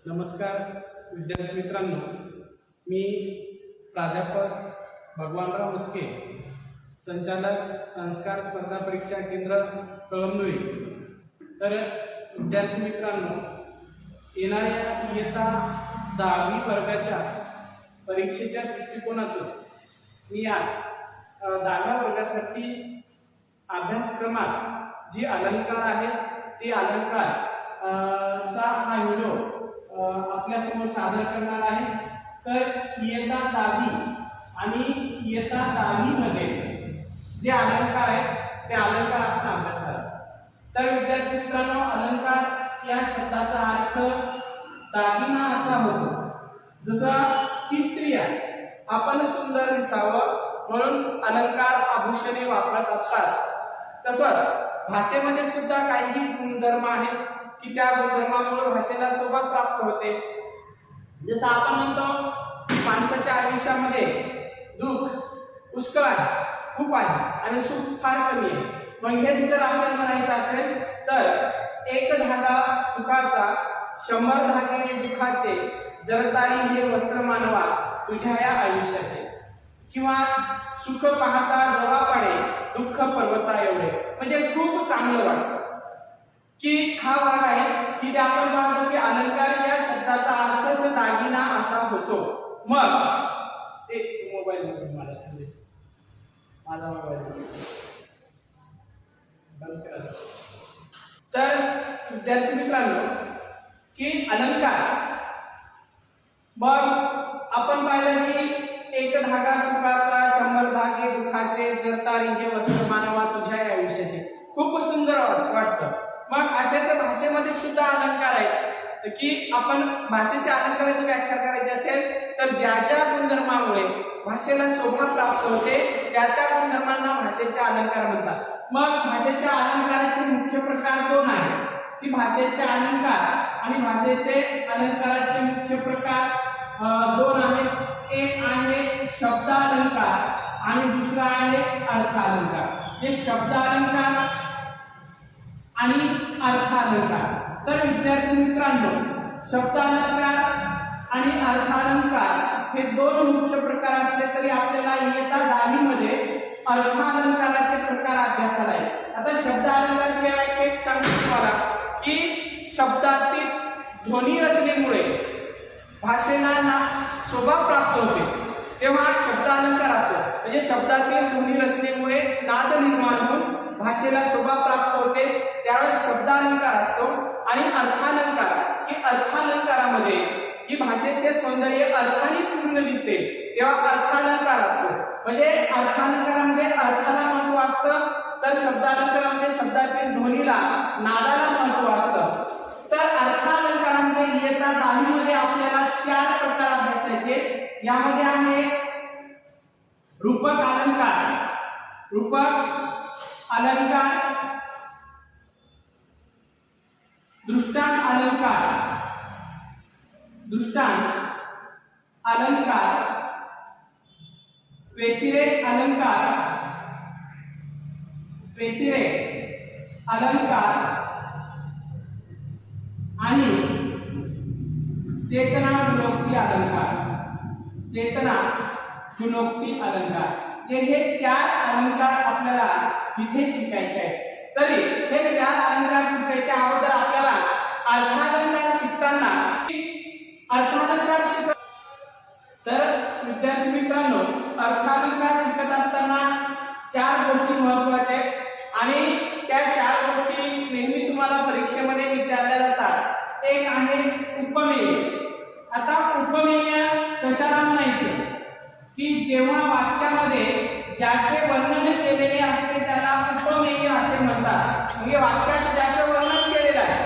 नमस्कार विद्यार्थी मित्रांनो, मी प्राध्यापक भगवानराव मस्के, संचालक संस्कार स्पर्धा परीक्षा केंद्र कळमनुरी। तर विद्यार्थी मित्रांनो, येणाऱ्या इयत्ता 10वी वर्गाच्या परीक्षेच्या दृष्टिकोनातून मी आज 10व्या वर्गासाठी अभ्यासक्रमात जी अलंकार आहेत ते अलंकार चा हा व्हिडिओ आपल्यासमोर सादर करणार आहे। तर इयत्ता 10वी आणि इयत्ता 10वी मध्ये जे अलंकार आहेत ते अलंकार आपण अभ्यास करा। तर विद्यार्थी मित्रांनो, अलंकार या शब्दाचा अर्थ दागिना असा होतो। जसं की स्त्रिया आपण सुंदर दिसावं म्हणून अलंकार आभूषणे वापरत असतात, तसंच भाषेमध्ये सुद्धा काही गुणधर्म आहेत की त्या गुणधर्मामुळे भाषेला शोभा प्राप्त होते। जसं आपण म्हणतो माणसाच्या आयुष्यामध्ये दुःख पुष्कळ आहे, खूप आहे आणि सुख फार कमी आहे। मग हे जर आपल्याला म्हणायचं असेल तर एक धागा सुखाचा 100 धागे दुःखाचे, जरताळी हे वस्त्र मानवा तुझ्या या आयुष्याचे, किंवा सुख पाहता जवा पाडे दुःख पर्वता एवढे। म्हणजे खूप चांगलं वाटतं की हा भाग आहे की आपण पाहतो की अलंकार या शब्दाचा अर्थच दागिना असा होतो। मग एक मोबाईल माझा मोबाईल बंद करा। तर विद्यार्थी मित्रांनो, की अलंकार मग आपण पाहिलं की एक धागा सुखाचा 100 धागे दुःखाचे, जरताळी हे वस्त्र मानवा तुझ्या या आयुष्याचे, खूप सुंदर वाटतं। मग अशाच भाषेमध्ये सुद्धा अलंकार आहेत की आपण भाषेच्या अलंकाराची व्याख्या करायची असेल तर ज्या ज्या गुणधर्मामुळे भाषेला शोभा प्राप्त होते त्या त्या गुणधर्मांना भाषेचे अलंकार म्हणतात। मग भाषेच्या अलंकाराचे मुख्य प्रकार दोन आहेत की भाषेचे अलंकार आणि भाषेचे अलंकाराचे मुख्य प्रकार दोन आहेत। एक आहे शब्द अलंकार आणि दुसरा आहे अर्थ अलंकार। हे शब्द अलंकार आणि अर्थ अलंकार। तर विद्यार्थी मित्रांनो, शब्द अलंकार आणि अर्थ अलंकार हे दोन मुख्य प्रकार असले तरी आपल्याला इयत्ता 10वी मध्ये अर्थ अलंकाराचे प्रकार अभ्यासाला आहे। आता शब्द अलंकार काय आहे हे सांगतो तुम्हाला की शब्दातील ध्वनी रचनेमुळे भाषेला शोभा प्राप्त होते तेव्हा शब्द अलंकार असतो। म्हणजे शब्दातील ध्वनी रचनेमुळे नाद निर्माण होऊन भाषेला शोभा प्राप्त होते त्यावेळेस शब्द अलंकार असतो। आणि अर्थालंकार की अर्थालंकारामध्ये ही भाषेचे सौंदर्य अर्थाने पूर्ण दिसते तेव्हा अर्थालंकार असतो। म्हणजे अर्थालंकारामध्ये अर्थाला महत्त्व असतं तर शब्दालंकारामध्ये शब्दातील ध्वनीला, नादाला महत्त्व असतं। तर अर्थालंकारामध्ये इयत्ता 10वी मध्ये आपल्याला 4 प्रकार अभ्यासायचे। यामध्ये आहे रूपक अलंकार, दृष्टांत अलंकार, व्यतिरेक अलंकार आणि चेतना गुणोक्ती अलंकार। हे 4 अलंकार आपल्याला इथे शिकायचे आहेत। तरी हे 4 अलंकार शिकायच्या अगोदर आपल्याला अर्थालंकार शिकताना तर विद्यार्थी मित्रांनो, अर्थालंकार शिकत असताना 4 गोष्टी महत्त्वाच्या आहेत आणि त्या 4 गोष्टी नेहमी तुम्हाला परीक्षेमध्ये विचारल्या जातात। एक आहे उपमेय। आता उपमेय कशाला म्हणायचं की जेव्हा वाक्यामध्ये ज्याचे वर्णन केलेले असते त्याला उपमेय असे म्हणतात। म्हणजे वाक्यात ज्याचे वर्णन केलेले आहे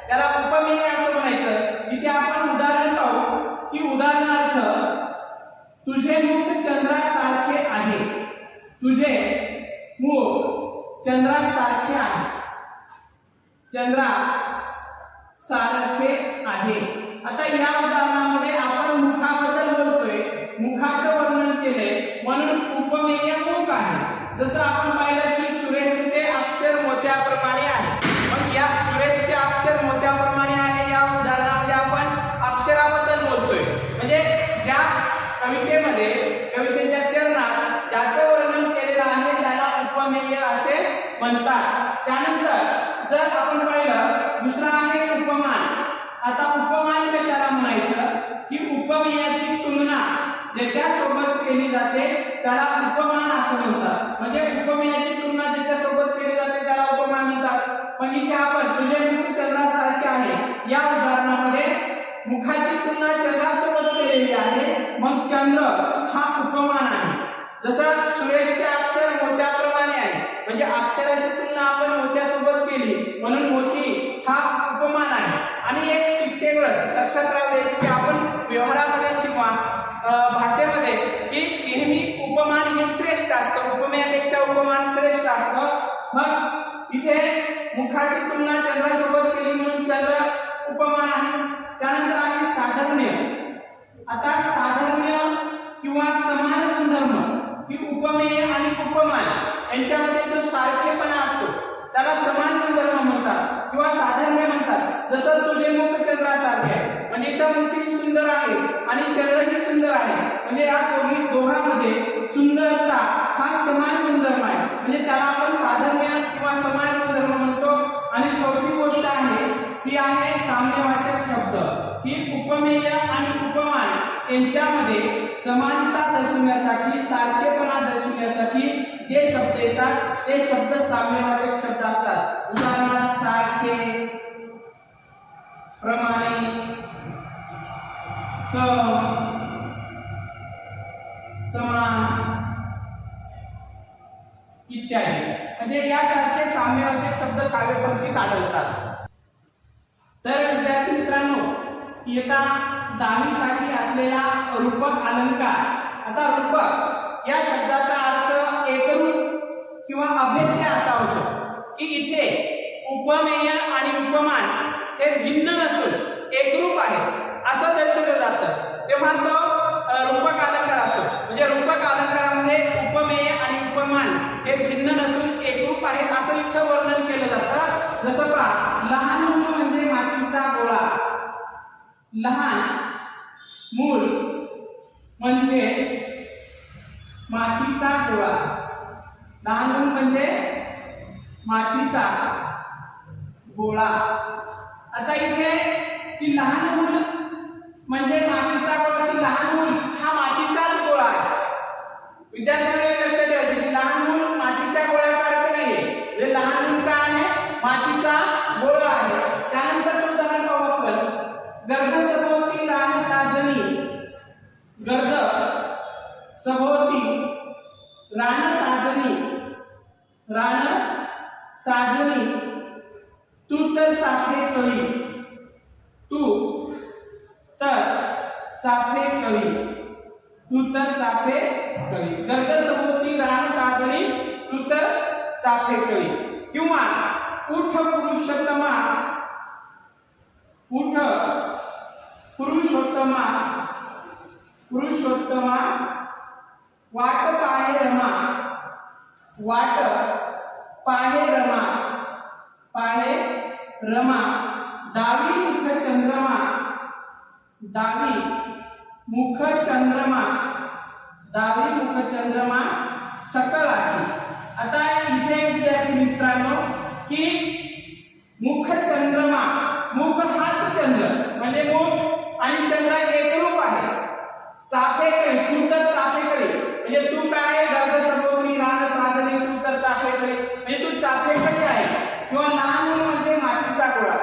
त्याला उपमेय असं म्हणायचं। इथे आपण उदाहरण पाहू की उदाहरणार्थ तुझे मुख चंद्रासारखे आहे, तुझे मुख चंद्रासारखे आहे, चंद्रासारखे आहे। आता या उदाहरणामध्ये आपण मुखाबद्दल बोलतोय, मुखाचं वर्णन केले म्हणून उपमेय मुख आहे। जसं आपण पाहिलं की सुरेशचे अक्षर मोत्याप्रमाणे आहे, मग या सुरेशचे अक्षर मोत्याप्रमाणे आहे या उदाहरणामध्ये आपण आता उपमान कशाला म्हणायचं की उपमेयाची तुलना ज्याच्यासोबत केली जाते त्याला उपमान असं म्हणतात. म्हणजे उपमेयाची तुलना ज्याच्यासोबत केली जाते त्याला उपमान म्हणतात. पण इथे आपण तुझे मुख चंद्रासारखे आहे या उदाहरणामध्ये मुखाची तुलना चंद्रासोबत केलेली आहे, मग चंद्र हा उपमान आहे. जसं सूर्याचे अक्षर मोत्याप्रमाणे आहे, म्हणजे अक्षराची तुलना आपण मोत्यासोबत केली म्हणून मोती हा उपमान आहे. आणि एक शिकतेवरच लक्षात राहू द्यायचे की आपण व्यवहारामध्ये किंवा भाषेमध्ये की नेहमी उपमान हे श्रेष्ठ असतं, उपमेयापेक्षा उपमान श्रेष्ठ असतं. मग इथे मुखाची तुलना चंद्रासोबत केली म्हणून चंद्र उपमान आहे. त्यानंतर आहे साधर्म्य. आता साधर्म्य किंवा समान गुणधर्म ही उपमेय आणि उपमान यांच्यामध्ये जो सारखेपणा असतो त्याला समान गुणधर्म म्हणतात किंवा साधर्म्य म्हणतात. जसं तुझे मुख चंद्रासारखे आहे, म्हणजे इथं मुख सुंदर आहे आणि चंद्रही सुंदर आहे, म्हणजे या दोघांमध्ये सुंदरता हा समान गुणधर्म आहे, म्हणजे त्याला आपण साधर्म्य किंवा समान गुणधर्म म्हणतो. आणि चौथी गोष्ट आहे ती आहे साम्यवाचक शब्द. ही उपमेय आणि उपमान यांच्यामध्ये समानता दर्शवण्यासाठी सारखेपणा दर्शवण्यासाठी जे शब्द येतात ते शब्द साम्यवाचक शब्द असतात. उदाहरणार्थ सारखे, प्रमाणे, सम, समान इत्यादी, म्हणजे यासारखे साम्यवाचक शब्द काव्यपंक्तीत आढळतात. तर विद्यार्थी मित्रांनो, इयत्ता 10वी साठी असलेला रूपक अलंकार. आता रूपक या शब्दाचा अर्थ एकरूप किंवा अभेद्य असा होतो की इथे उपमेय आणि उपमान हे भिन्न नसून एकरूप आहेत असं दर्शवलं जातं, तेव्हा तो रूपक अलंकार असतो. म्हणजे रूपक अलंकारामध्ये उपमेय आणि उपमान हे भिन्न नसून एकरूप आहेत असं इथं वर्णन केलं जातं. जसं पहा, लहान मूल म्हणजे मातीचा गोळा. लहान मूल म्हणजे मातीचा गोळा. लहान मूल म्हणजे मातीचा गोळा. आता इथे की लहान मूल म्हणजे मातीचा गोळा, की लहान मूल हा मातीचाच गोळा आहे. विद्यार्थ्यांनी लक्षात ठेवायचे की लहान मूल मातीच्या गोळ्यासारखं नाहीये, म्हणजे लहान मूल काय आहे, मातीचा गोळा आहे. त्यानंतर उदाहरण पाहू आपण, गर्द सभोवती रान साजनी. गर्द सभोवती रान साजनी, रान साजनी, तू तर चाफे कळी, तू तर चाफे कळी, तू तर चाफे कळी. गर्द सभोवती रान साजनी, तू तर चाफे कळी. किंवा उठ पुरुषोत्तमा, उठ पुरुषोत्तमा, पुरुषोत्तमा, वाट पाहे रमा, वाट पाहे रमा, पाहे रमा, दावी मुख चंद्रमा, दावी मुख चंद्रमा, दावी मुख चंद्रमा, सकळ अशी. आता इथे विद्यार्थी मित्रांनो की मुख चंद्रमा, मुख हाच चंद्र म्हणजे मुख आणि चंद्र एकरूप आहे. चाफेकळी, तू तर चाफेकळी, म्हणजे तू काय, गर्द सभोवती रान साजनी, तू तर चाफेकळी, म्हणजे तू चाफेकळी आहे. किंवा लहान मूल म्हणजे मातीचा गोळा.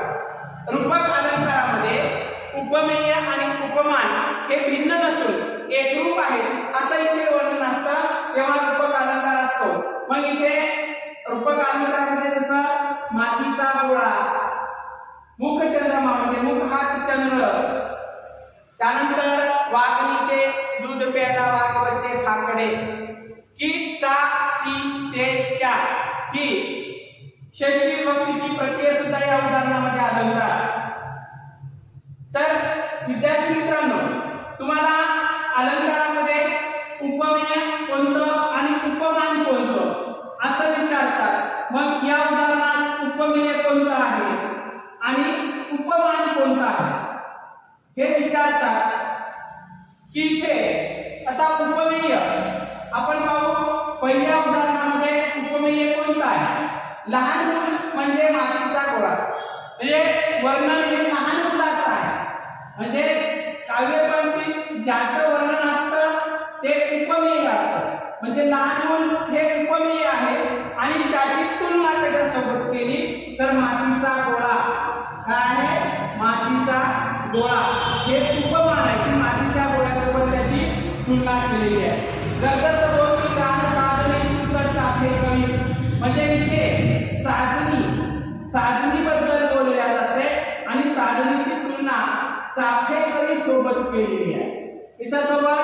रूपक अलंकारामध्ये उपमेय आणि उपमान हे भिन्न नसून एकरूप आहेत असं इथे वर्णन असतं, तेव्हा रूपक अलंकार असतो. मग इथे रूपक अलंकारामध्ये जसं मातीचा गोळा, मुख चंद्रमा म्हणजे मुख हाच चंद्र, त्यानंतर वाघनीचे दूध प्यायला वाघ बच्चे फाकडे, की चा ची चे च्या ही षष्ठी विभक्तीची प्रत्यय सुद्धा या उदाहरणामध्ये आढळतात. तर विद्यार्थी मित्रांनो, तुम्हाला अलंकारामध्ये उपमेय कोणतं आणि उपमान कोणतं असं विचारतात. मग या उदाहरणात उपमेय कोणतं आहे आणि उपमान कोणतं आहे हे विचारतात की इथे आता उपमेय आपण पाहू. पहिल्या उदाहरणामध्ये उपमेय कोणतं आहे, लहान मूल म्हणजे मातीचा गोळा, म्हणजे वर्णन हे लहान मुलाचं आहे. म्हणजे काव्यपंक्तीत ज्याचं वर्णन असतं ते उपमेय असतं. म्हणजे लहान मूल हे उपमेय आहे आणि त्याची तुलना कशासोबत केली तर मातीचा गोळा. काय आहे? मातीचा गोळा हे उपमान आहे की मातीच्या गोळ्यासोबत त्याची तुलना केलेली आहे. गगसभोवती गाण साधने उत्तर चाफे कवी. म्हणजे इथे साधनी बद्दल बोलल्या जाते आणि साधनेची तुलना चाफेकळी सोबत केलेली आहे. कशासोबत?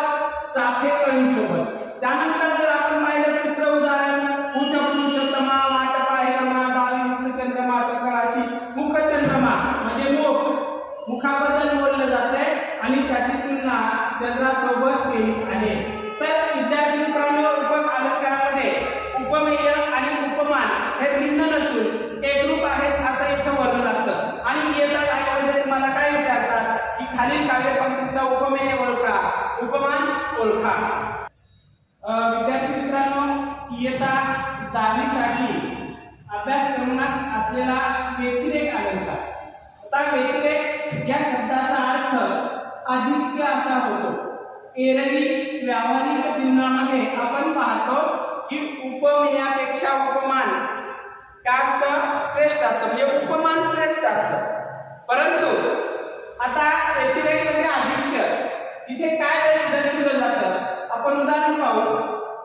चाफेकळी सोबत. त्यानंतर जर आपण पाहिलं तिसरं उदाहरण उठ पुरुषोत्तमा वाट पाहिरमा दावी मुखचंद्रमा सकळाशी. मुखचंद्रमा म्हणजे मुखाबद्दल बोलले जाते आणि त्याची तुलना चंद्रासोबत केली आहे. तर विद्यार्थी मित्रांनो, रूपक अलंकारामध्ये उपमेय आणि उपमान हे भिन्न नसून एकरूप आहेत असं इथं वर्णन असतं. आणि येत्या काळामध्ये तुम्हाला काय विचारतात की खालील काव्यपंक्तीतला उपमेय ओळखा, उपमान ओळखा. विद्यार्थी मित्रांनो, इयत्ता 10वी साठी अभ्यासक्रमास असलेला व्यतिरेक अलंकार. आता व्यतिरेक या शब्दाचा अर्थ अधिक असा होतो. एरवी व्यावहारिक जीवनामध्ये आपण पाहतो की उपमेयापेक्षा उपमान काय असतं? श्रेष्ठ असतं. म्हणजे उपमान श्रेष्ठ असतं. परंतु आता व्यतिरेक म्हणजे अधिक्य. इथे काय दर्शवलं जातं? आपण उदाहरण पाहू.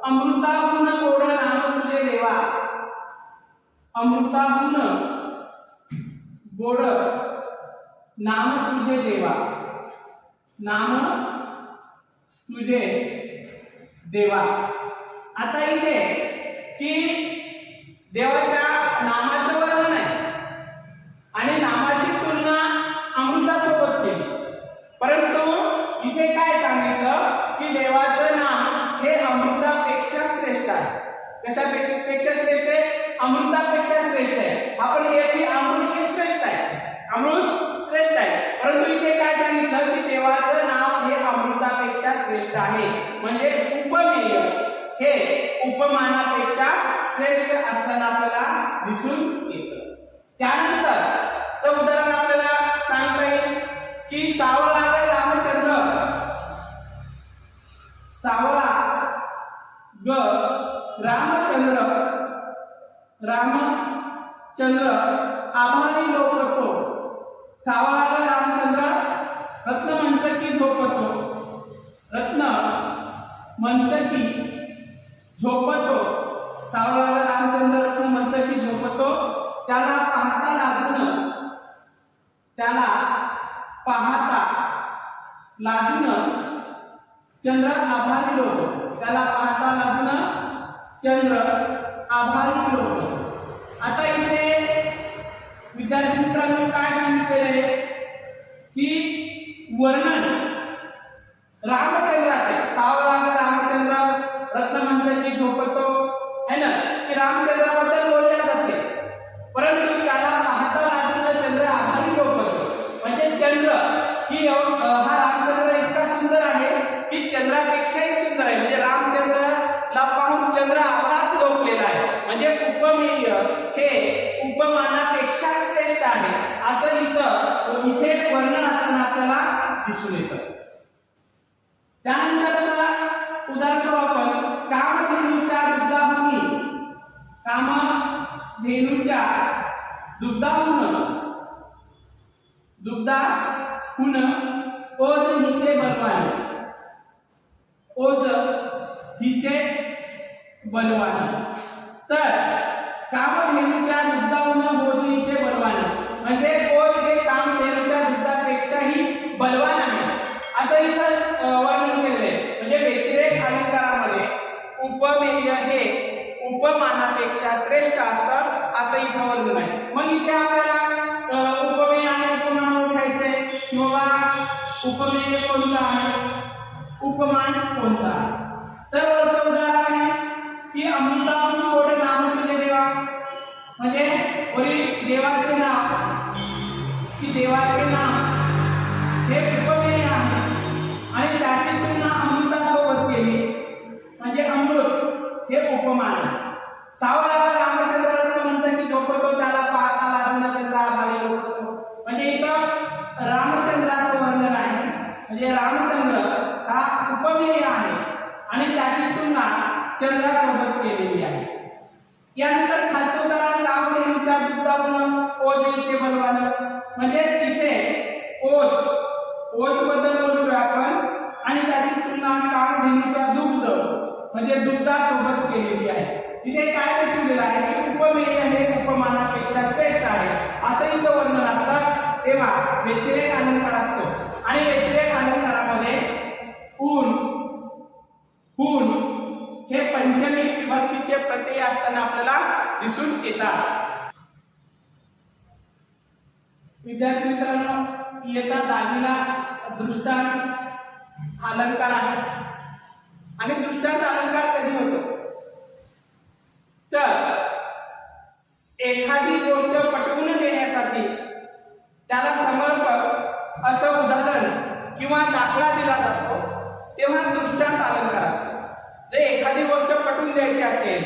अमृताहून गोड नाम तुझे देवा. अमृताहून गोड नाम तुझे देवा. नाम तुझे देवा. आता इथे की देवाच्या नामाचं वर्णन आहे आणि नामाची तुलना अमृतासोबत केली. परंतु इथे काय सांगितलं की देवाचं नाम हे अमृतापेक्षा श्रेष्ठ आहे. कशापेक्षा श्रेष्ठ आहे? अमृतापेक्षा श्रेष्ठ आहे. आपण एरवी अमृत हे श्रेष्ठ आहे, अमृत श्रेष्ठ आहे. परंतु इथे काय सांगितलं की देवाचं नाव हे अमृतापेक्षा श्रेष्ठ आहे. म्हणजे उपमेय हे उपमानापेक्षा श्रेष्ठ असताना आपल्याला दिसून येतं. त्यानंतर उदाहरण आपल्याला सांगता येईल की सावळा रामचंद्र. सावळा ग रामचंद्र. रामचंद्र आभाळी लोकतो. सावळा ग रामचंद्र रत्न मंचकी झोपतो. रत्न मंचकी झोपतो. सावळा ग रामचंद्र रत्न मंचकी झोपतो. त्याला पाहता लाजून चंद्र आभारी लोटतो. त्याला पाहता लाजून चंद्र आभारी लोटतो. आता इथे विद्यार्थी मित्रांनो काय सांगितलेले की वर्णन रामचंद्राचे. सावळा रामचंद्र रत्नमंचकी झोपतो है ना, की रामचंद्राबद्दल बोलल्या जाते. परंतु त्याला पाहता लाजून चंद्र आभारी लोटतो. म्हणजे चंद्र ही हा रामचंद्र इतका सुंदर आहे की चंद्रापेक्षाही सुंदर आहे. म्हणजे रामचंद्रला पाहून चंद्र आभारात लोटलेला आहे. म्हणजे उपमेय हे उपमानापेक्षा श्रेष्ठ आहे असं इथे वर्णन असताना आपल्याला दिसून येतं. त्यानंतरचा उदाहरण आपण कामधेनूच्या दुग्धाहुनी. कामधेनूच्या दुग्धाहून ओज हिचे बलवाने. ओज हिचे बलवाने. तर कामधेनूच्या दुग्धाहून ओज हिचे बलवाने म्हणजे ओज हे कामधेनूच्या दुग्धापेक्षाही बलवान आहे असं इथं वर्णन केलेलं आहे. म्हणजे व्यतिरेक अलंकारामध्ये उपमेय हे उपमानापेक्षा श्रेष्ठ असतं असं इथं वर्णन आहे. मग इथे आपल्याला उपमेय आणि उपमान ओळखायचे किंवा उपमेय कोणता आहे, उपमान कोणता आहे. तर वरचं उदाहरण आहे की अमृताहून गोड नाम तुझे देवा. म्हणजे वरील देवाचे नाव की देवाचे नाम हे उपमेय आहे आणि त्याची तुलना अमृतासोबत केली म्हणजे अमृत हे उपमान आहे. सावळा रामचंद्र रत्न म्हणतात की झोपतो त्याला पाहता लाजून चंद्र आभारी लोटतो. म्हणजे इथं रामचंद्राचं वर्णन उदाहरण आहे, म्हणजे रामचंद्र हा उपमेय आहे आणि त्याची तुलना चंद्रासोबत केलेली आहे. यानंतर खालचे उदाहरण कामधेनूच्या दुग्धावरून ओझेचे बलवान, म्हणजे तिथे ओझ बद्दल बोलतोय आपण आणि त्याची तुलना कामधेनूच्या दुग्ध म्हणजे दुग्धासोबत केलेली आहे. तिथे काय दर्शवलेलं आहे की उपमेय हे उपमानापेक्षा श्रेष्ठ आहे असं इथं वर्णन असतं. तेव्हा व्यतिरेक अलंकार असतो आणि व्यतिरेक अलंकारामध्ये ऊन हे पंचमी विभक्तीचे प्रत्यय असताना आपल्याला दिसून येतात. विद्यार्थी मित्रांनो, इयत्ता 10वीला दृष्टांत अलंकार आहे आणि दृष्टांत अलंकार कधी होतो तर एखादी गोष्ट पटवून देण्यासाठी त्याला समर्पक असं उदाहरण किंवा दाखला दिला जातो तेव्हा दृष्टांत अलंकार असतो. जर एखादी गोष्ट पटवून द्यायची असेल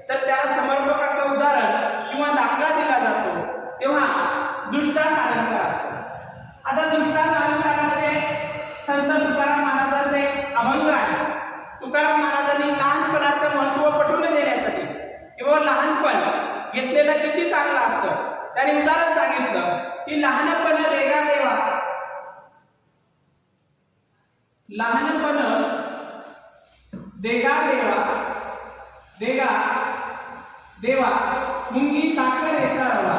तर त्याला समर्पक असं उदाहरण किंवा दाखला दिला जातो तेव्हा दृष्टांत अलंकार असतो. आता दृष्टांत अलंकारामध्ये संत तुकाराम महाराजांचे अभंग आहे. तुकाराम महाराजांनी लहानपणाचं महत्त्व पटवून देण्यासाठी किंवा लहानपण घेतलेलं किती चांगलं असतं त्यांनी उदाहरण सांगितलं की लहानपण देगा देवा, लहानपण देगा देवा, देगा देवा मुंगी साखरेचा रवा,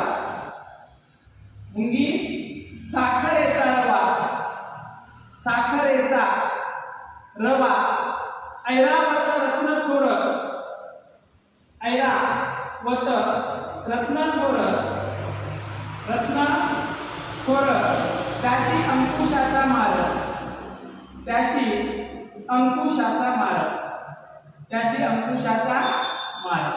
मुंगी साखरेचा रवा, साखरेचा रवा ऐरावत रत्न थोर, ऐरावत रत्न थोर, रत्न थोर त्याशी अंकुशाचा मार, त्याशी अंकुशाचा मार, त्याशी अंकुशाचा मार.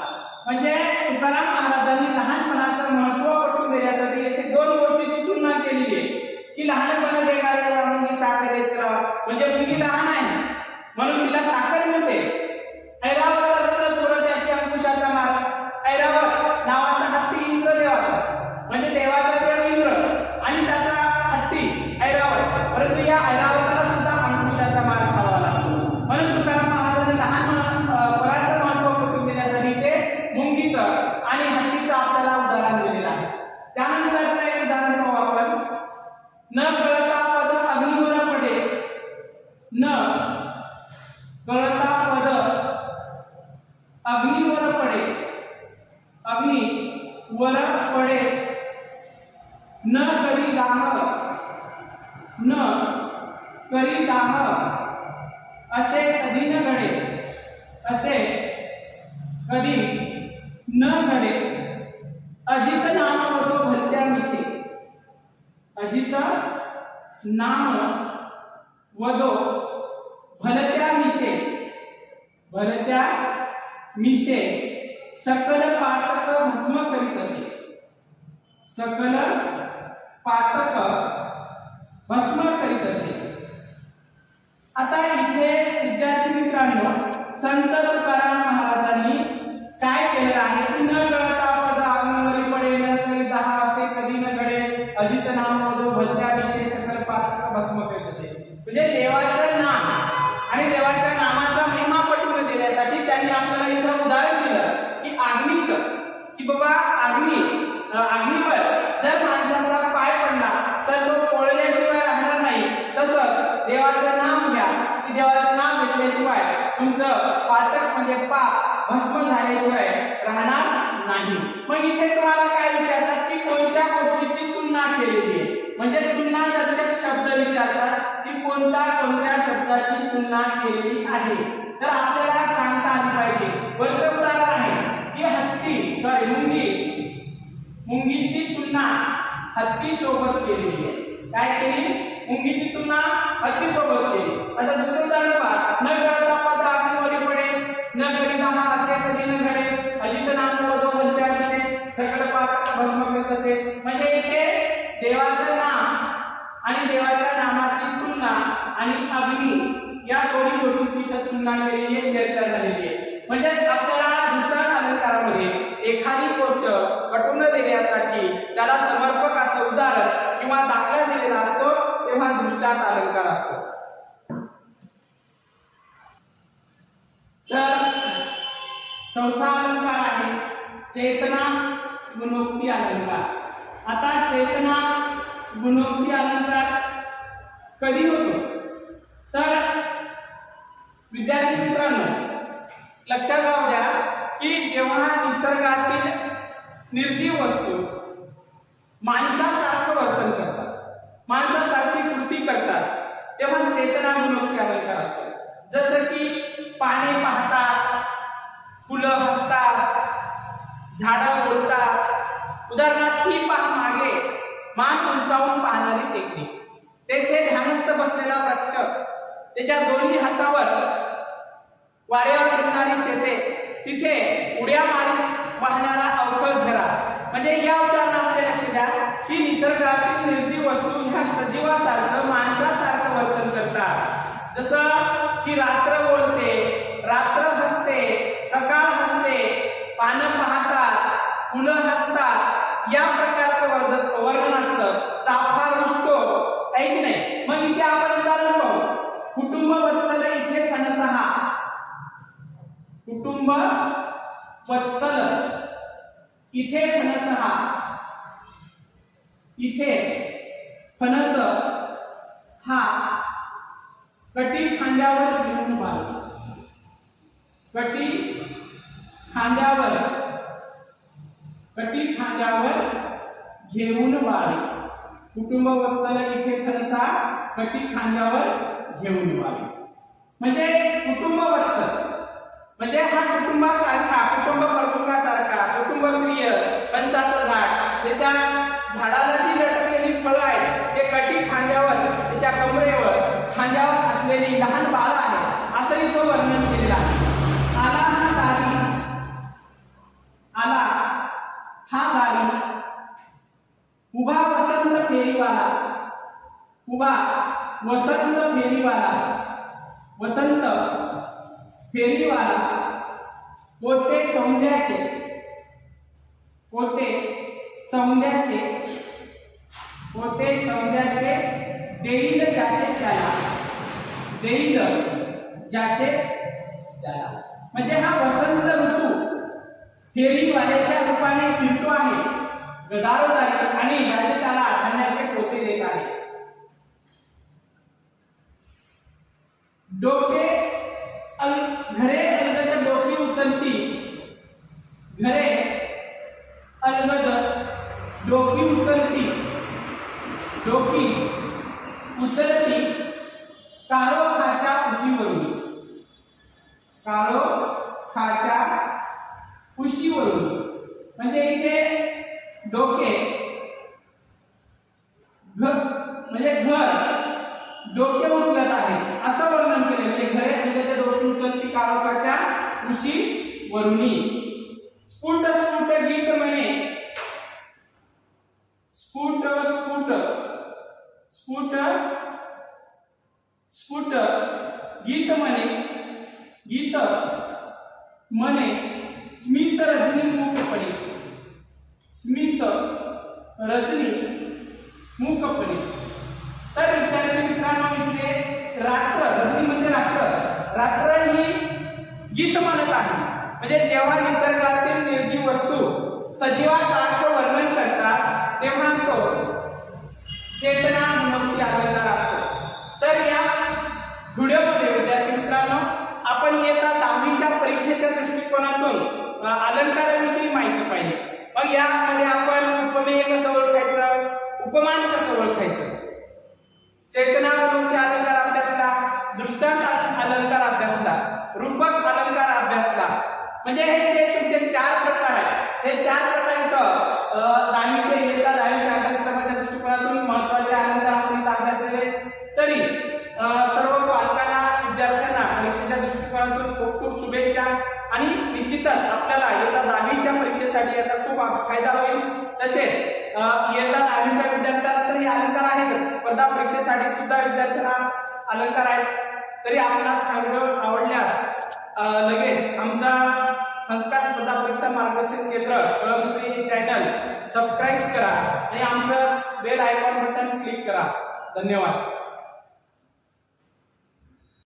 म्हणजे तुकाराम महाराजांनी लहानपणाचं महत्त्व पटवून देण्यासाठी येथे दोन गोष्टींची तुलना केलेली आहे की लहानपण देगाला मुंगी साखरेचा रवा, म्हणजे मुंगी लहान आहे म्हणून तिला साखर मिळते. ऐरावत रत्न थोर त्याशी अंकुशाचा मार, ऐरावत नावाचा हत्ती इंद्रदेवाचा म्हणजे देवाचा देव इंद्र आणि त्याचा हत्ती ऐरावत, परंतु या ऐरावताला सुद्धा अंकुशाचा मार खावा लागतो. म्हणून तुकाराम महाराजांनी लहानपणाचं महत्त्व पटवून देण्यासाठी ते मुंगीचं आणि हत्तीचं आपल्याला उदाहरण दिलेलं आहे. त्यानंतर एक उदाहरण पाहू आपण. न कळता पद अग्नीवर पडे, न कळता पद अग्नीवर पडे, अग्नी वर पडे, न करी दाह, न करी दाह असे कधी न घडे, असे कधी न घडे. अजित नाम वधो भलत्या मिसे, अजित नाम वधो भलत्या मिसे, भलत्या मिसे सकल पातक भस्म करीत असे, सकल पातक भस्म करीत असे. आता इथे विद्यार्थी मित्रांनो संत तुकाराम महाराजांनी काय केलेलं आहे की न कळता पद अग्नीवरी पडे, न करी दाह असे कधी न घडे, अजित नाम वधो भलत्या मिसे सकल पातक भस्म करीत असे. म्हणजे देवाचं नाम आणि देवाच्या नामाचा महिमा पटवून देण्यासाठी त्यांनी आपल्याला इथं उदाहरण दिलं की अग्नीचं, की बाबा अग्नीवर जर माणसाचा पाय पडला तर तो पोळल्याशिवाय राहणार नाही. तसंच देवाचं नाम घ्या की देवाचं नाम घेतल्याशिवाय तुमचं पातक म्हणजे पाप भस्म झाल्याशिवाय राहणार नाही. मग इथे तुम्हाला काय विचारतात की कोणत्या गोष्टीची तुलना केलेली आहे, म्हणजे तुलनादर्शक शब्द विचारतात की कोणत्या शब्दाची तुलना केलेली आहे. तर आपल्याला सांगता आली पाहिजे. वरचं उदाहरण आहे की मुंगीची तुलना हत्ती सोबत केलेली आहे. काय केली? मुंगीची तुलना हत्ती सोबत केली. आता दुसरं उदाहरण पहा. न कळता पद अग्नीवरी पडे, न करी दाह असे कधी न घडे, अजित नाम वधो भलत्या मिसे सकल पातक भस्म करीत असे. म्हणजे इथे देवाचं नाम आणि देवाच्या नामाची तुलना आणि अग्नी या दोन्ही गोष्टींची तुलना केलेली आहे, चर्चा झालेली आहे. म्हणजे आपल्याला दृष्टांत अलंकारामध्ये एखादी गोष्ट पटवून देण्यासाठी त्याला समर्पक असं उदाहरण किंवा दाखला दिलेला असतो तेव्हा दृष्टांत अलंकार असतो. तर चौथा अलंकार आहे चेतना गुणोक्ती अलंकार. आता चेतना गुणोक्ती अलंकार कधी होतो? तर विद्यार्थी मित्रांनो लक्षात राहू द्या की जेव्हा निसर्गातील निर्जीव वस्तू माणसासारखं वर्तन करतात, माणसासारखी कृती करतात, तेव्हा चेतना गुणोक्ती अलंकार असतो. जसं की पाने पाहतात, फुलं हसतात, झाडं बोलतात. उदाहरणार्थ ती पहा मागे मान उंचावून पाहणारी टेकडी, तेथे ध्यानस्थ बसलेला वृक्ष, त्याच्या दोन्ही हातावर वाऱ्यावर उडणारी शेते, तिथे उड्या मारीत वाहणारा अवखळ झरा. म्हणजे या उदाहरणामध्ये लक्ष द्या की निसर्गातील निर्जीव वस्तू ह्या सजीवासारखं माणसासारखं वर्तन करतात. जसं की रात्र बोलते, रात्र हसते, सकाळ हसते, पानं पाहतात, फुलं हसतात, या प्रकारचं वर्णन असतं. चाफा रुसतो, ऐक नाही. मग इथे आपण उदाहरण पाहू. कुटुंब वत्सल इथे फणसहा, कुटुंब वत्सल इथे फणसहा, इथे फणस हा कटी खांद्यावर घेऊन बाळ, कटी खांद्यावर, कटी खांद्यावर घेऊन बाळ. कुटुंब वत्सल इथे फणसा कटी खांद्यावर घेऊन बाळ. म्हणजे कुटुंब वत्सल म्हणजे हा कुटुंबासारखा, कुटुंब प्रमुखासारखा, कुटुंब प्रिय फणसाचं झाड, त्याच्या झाडाला जी लटकलेली फळं आहेत ते कटी खांद्यावर, त्याच्या कमरेवर खांद्यावर असलेली लहान बाळ आहे, असं इथं वर्णन केलेलं आहे. आला हा दारी, आला हा दारी, उभा वसंत फेरीवाला, उभा वसंत फेरीवाला, वसंत फेरीवाला. पोते सौंद्याचे, पोते सौंद्याचे, पोते सौंद्याचे, देईल ज्याचे त्याला, देईल ज्याचे त्याला. म्हणजे हा वसंत ऋतू फेरीवाल्याच्या रूपाने फिरतो आहे गदारोदारी आणि ज्याचे त्याला धान्याचे पोते देत आहे. डोके घरे अलगद डोकी उचलती, घरे अलगद डोकी उचलती, डोकी उचलती कारो खाच्या उशीवरून, कारो खाच्या उशीवरून. म्हणजे इथे डोके म्हणजे घर डोके उचलत आहे असं वर्णन केले. म्हणजे घरे अलगद डोकी उचलती कारोखाच्या उशी वरुणी. स्फुट स्फुट गीत म्हणे, स्फुट स्फुट स्फुट स्फुट गीत म्हणे, गीत म्हणे स्मित रजनी मुखपणे, स्मित रजनी मुखपणे. तर विद्यार्थी मित्रांनो इथे रात्र, रजनी म्हणजे रात्र, रात्र ही गीत म्हणत आहे. म्हणजे जेव्हा निसर्गातील निर्जीव वस्तू सजीवासारखं वर्णन करतात तेव्हा तो चेतना गुणोक्ती अलंकार असतो. तर या व्हिडिओमध्ये विद्यार्थी मित्रांनो आपण येता 10वीच्या परीक्षेच्या दृष्टिकोनातून अलंकाराविषयी माहिती पाहिली. मग यामध्ये आपण उपमेय कसं ओळखायचं, उपमान कसं ओळखायचं, चेतना गुणोक्ती अलंकार अभ्यासला, दृष्टांत अलंकार अभ्यासला, रूपक अलंकार अभ्यासला. म्हणजे हे जे तुमचे 4 प्रकार आहेत, हे 4 प्रकार इथं 10वीच्या इयत्ता 10वीच्या अभ्यासक्रमाच्या दृष्टिकोनातून महत्त्वाचे अलंकार आपण इथं अभ्यासलेले. तरी सर्व पालकांना, विद्यार्थ्यांना परीक्षेच्या दृष्टिकोनातून खूप खूप शुभेच्छा. आणि निश्चितच आपल्याला इयत्ता 10वीच्या परीक्षेसाठी याचा खूप फायदा होईल. तसेच इयत्ता 10वीच्या विद्यार्थ्यांना तर हे अलंकार आहेतच, स्पर्धा परीक्षेसाठी सुद्धा विद्यार्थ्यांना अलंकार आहेत. तरी आपणास हा व्हिडिओ आवडल्यास लगेच आमचा संस्कार स्पर्धा परीक्षा मार्गदर्शन केंद्र कळमनुरी हे चॅनल सबस्क्राईब करा आणि आमचं बेल आयकॉन बटन क्लिक करा. धन्यवाद.